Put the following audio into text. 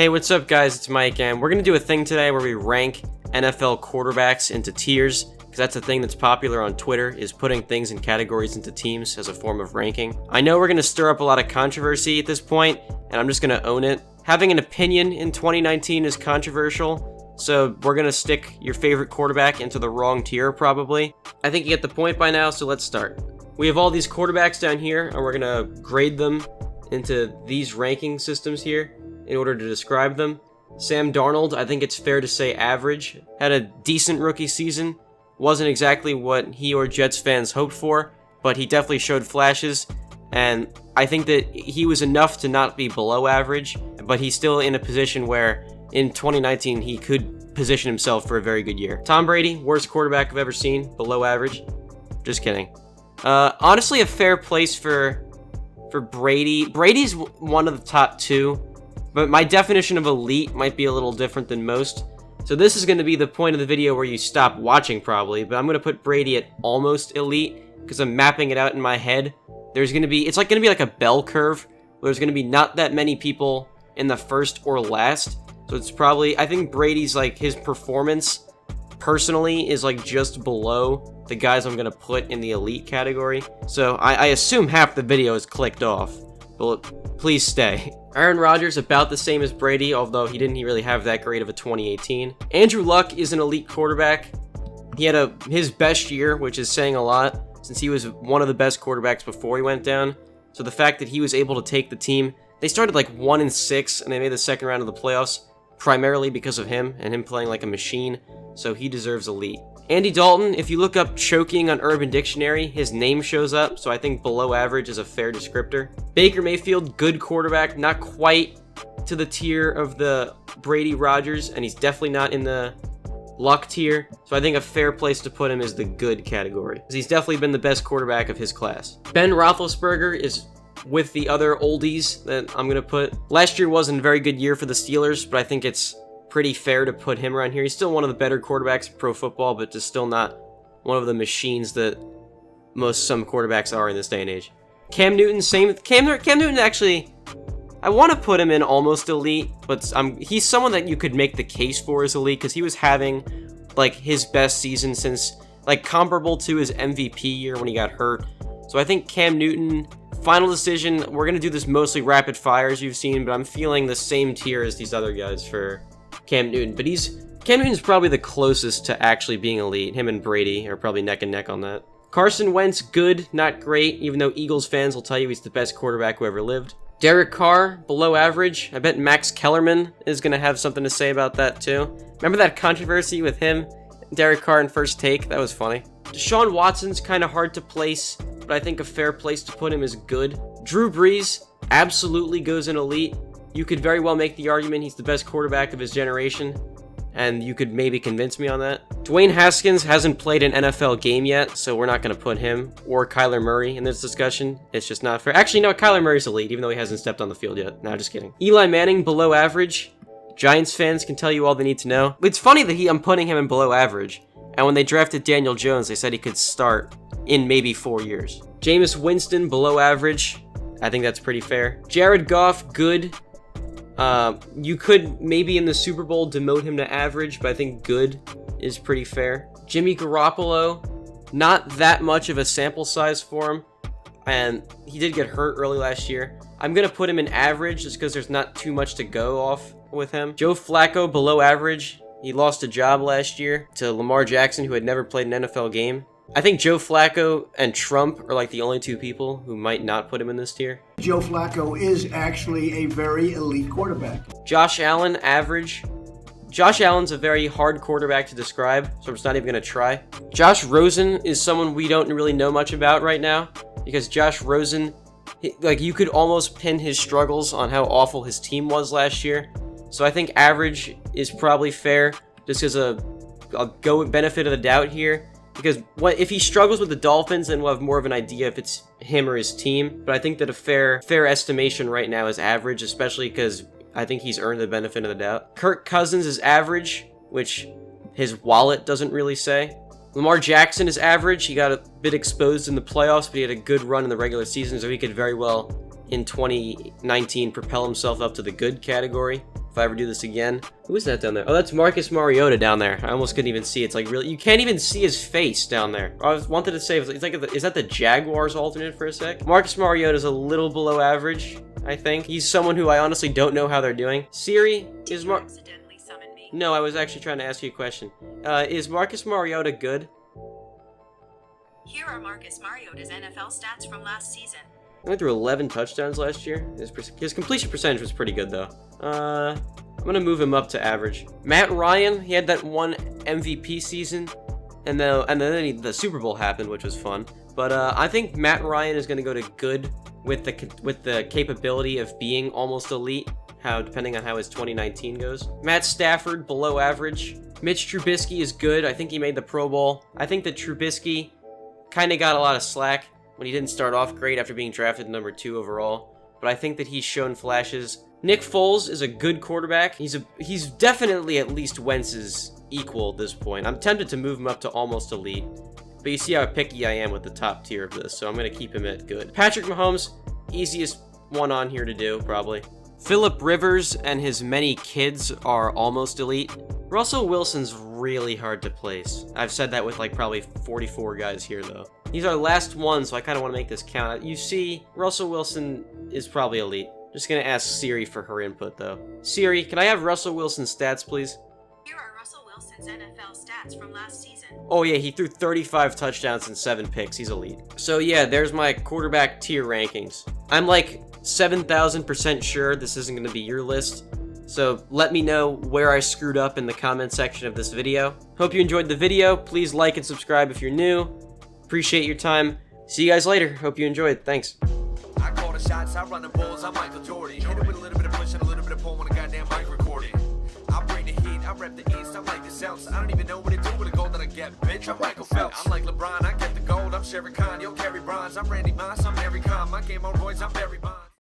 Hey, what's up guys, it's Mike, and we're going to do a thing today where we rank NFL quarterbacks into tiers, because that's a thing that's popular on Twitter, is putting things in categories into teams as a form of ranking. I know we're going to stir up a lot of controversy at this point, and I'm just going to own it. Having an opinion in 2019 is controversial, so we're going to stick your favorite quarterback into the wrong tier probably. I think you get the point by now, so let's start. We have all these quarterbacks down here, and we're going to grade them into these ranking systems here in order to describe them. Sam Darnold, I think it's fair to say average. Had a decent rookie season. Wasn't exactly what he or Jets fans hoped for, but he definitely showed flashes, and I think that he was enough to not be below average, but he's still in a position where in 2019 he could position himself for a very good year. Tom Brady, worst quarterback I've ever seen, below average. Just kidding. Honestly, a fair place for Brady. Brady's one of the top two, but my definition of elite might be a little different than most. So this is going to be the point of the video where you stop watching probably, but I'm going to put Brady at almost elite because I'm mapping it out in my head. There's going to be, it's like going to be like a bell curve where there's going to be not that many people in the first or last. So it's probably, I think Brady's like, his performance personally is like just below the guys I'm going to put in the elite category. So I assume half the video is clicked off, but please stay. Aaron Rodgers, about the same as Brady, although he didn't really have that great of a 2018. Andrew Luck is an elite quarterback. He had his best year, which is saying a lot, since he was one of the best quarterbacks before he went down. So the fact that he was able to take the team, they started like 1-6, and they made the second round of the playoffs, primarily because of him, and him playing like a machine, so he deserves elite. Andy Dalton, if you look up choking on Urban Dictionary, his name shows up, so I think below average is a fair descriptor. Baker Mayfield, good quarterback, not quite to the tier of the Brady Rodgers, and he's definitely not in the Luck tier, so I think a fair place to put him is the good category, because he's definitely been the best quarterback of his class. Ben Roethlisberger is with the other oldies that I'm going to put. Last year wasn't a very good year for the Steelers, but I think it's pretty fair to put him around here. He's still one of the better quarterbacks in pro football, but just still not one of the machines that some quarterbacks are in this day and age. Cam Newton, same. Cam Newton actually, I want to put him in almost elite, but he's someone that you could make the case for as elite because he was having like his best season since, like, comparable to his MVP year when he got hurt. So I think Cam Newton, final decision. We're gonna do this mostly rapid fire as you've seen, but I'm feeling the same tier as these other guys for Cam Newton, but Cam Newton's probably the closest to actually being elite. Him and Brady are probably neck and neck on that. Carson Wentz, good, not great, even though Eagles fans will tell you he's the best quarterback who ever lived. Derek Carr, below average. I bet Max Kellerman is going to have something to say about that too. Remember that controversy with him, Derek Carr in First Take? That was funny. Deshaun Watson's kind of hard to place, but I think a fair place to put him is good. Drew Brees absolutely goes in elite. You could very well make the argument he's the best quarterback of his generation, and you could maybe convince me on that. Dwayne Haskins hasn't played an NFL game yet, so we're not going to put him or Kyler Murray in this discussion. It's just not fair. Actually, no, Kyler Murray's elite, even though he hasn't stepped on the field yet. No, just kidding. Eli Manning, below average. Giants fans can tell you all they need to know. It's funny that I'm putting him in below average, and when they drafted Daniel Jones, they said he could start in maybe 4 years. Jameis Winston, below average. I think that's pretty fair. Jared Goff, good. You could maybe in the Super Bowl demote him to average, but I think good is pretty fair. Jimmy Garoppolo, not that much of a sample size for him, and he did get hurt early last year. I'm going to put him in average just because there's not too much to go off with him. Joe Flacco, below average. He lost a job last year to Lamar Jackson, who had never played an NFL game. I think Joe Flacco and Trump are like the only two people who might not put him in this tier. Joe Flacco is actually a very elite quarterback. Josh Allen, average. Josh Allen's a very hard quarterback to describe, so I'm just not even going to try. Josh Rosen is someone we don't really know much about right now, because Josh Rosen, like, you could almost pin his struggles on how awful his team was last year. So I think average is probably fair, just as I'll go with benefit of the doubt here. Because if he struggles with the Dolphins, then we'll have more of an idea if it's him or his team. But I think that a fair estimation right now is average, especially because I think he's earned the benefit of the doubt. Kirk Cousins is average, which his wallet doesn't really say. Lamar Jackson is average. He got a bit exposed in the playoffs, but he had a good run in the regular season, so he could very well, in 2019, propel himself up to the good category. if I ever do this again. Who is that down there? Oh, that's Marcus Mariota down there. I almost couldn't even see. It's like really, you can't even see his face down there. I wanted to say, it's like, is that the Jaguars alternate for a sec? Marcus Mariota is a little below average, I think. He's someone who I honestly don't know how they're doing. Siri, is accidentally summon me? No, I was actually trying to ask you a question. Is Marcus Mariota good? Here are Marcus Mariota's NFL stats from last season. He went through 11 touchdowns last year. His completion percentage was pretty good, though. I'm gonna move him up to average. Matt Ryan, he had that one MVP season, and then the Super Bowl happened, which was fun. But I think Matt Ryan is gonna go to good with the capability of being almost elite. Depending on how his 2019 goes. Matt Stafford, below average. Mitch Trubisky is good. I think he made the Pro Bowl. I think that Trubisky kind of got a lot of slack when he didn't start off great after being drafted number 2 overall. But I think that he's shown flashes. Nick Foles is a good quarterback. He's definitely at least Wentz's equal at this point. I'm tempted to move him up to almost elite. But you see how picky I am with the top tier of this, so I'm going to keep him at good. Patrick Mahomes, easiest one on here to do, probably. Phillip Rivers and his many kids are almost elite. Russell Wilson's really hard to place. I've said that with like probably 44 guys here though. He's our last one, so I kind of want to make this count. You see, Russell Wilson is probably elite. Just gonna ask Siri for her input though. Siri, can I have Russell Wilson's stats, please? Here are Russell Wilson's NFL stats from last season. Oh yeah, he threw 35 touchdowns and 7 picks. He's elite. So yeah, there's my quarterback tier rankings. I'm like 7,000% sure this isn't going to be your list, so let me know where I screwed up in the comment section of this video. Hope you enjoyed the video. Please like and subscribe if you're new. Appreciate your time. See you guys later. Hope you enjoyed. Thanks. I call the shots, I run the balls, I'm Michael Jordan. Hit it with a little bit of push and a little bit of pull when a goddamn mic recording. I bring the heat, I rep the east, I'm like the Celtics. I don't even know what to do with the gold that I get, bitch, I'm Michael Phelps. I'm like LeBron, I get the gold, I'm Sherry Khan, yo, carry bronze. I'm Randy Moss, I'm Harry Khan, my game on Royce, I'm Barry Bonds.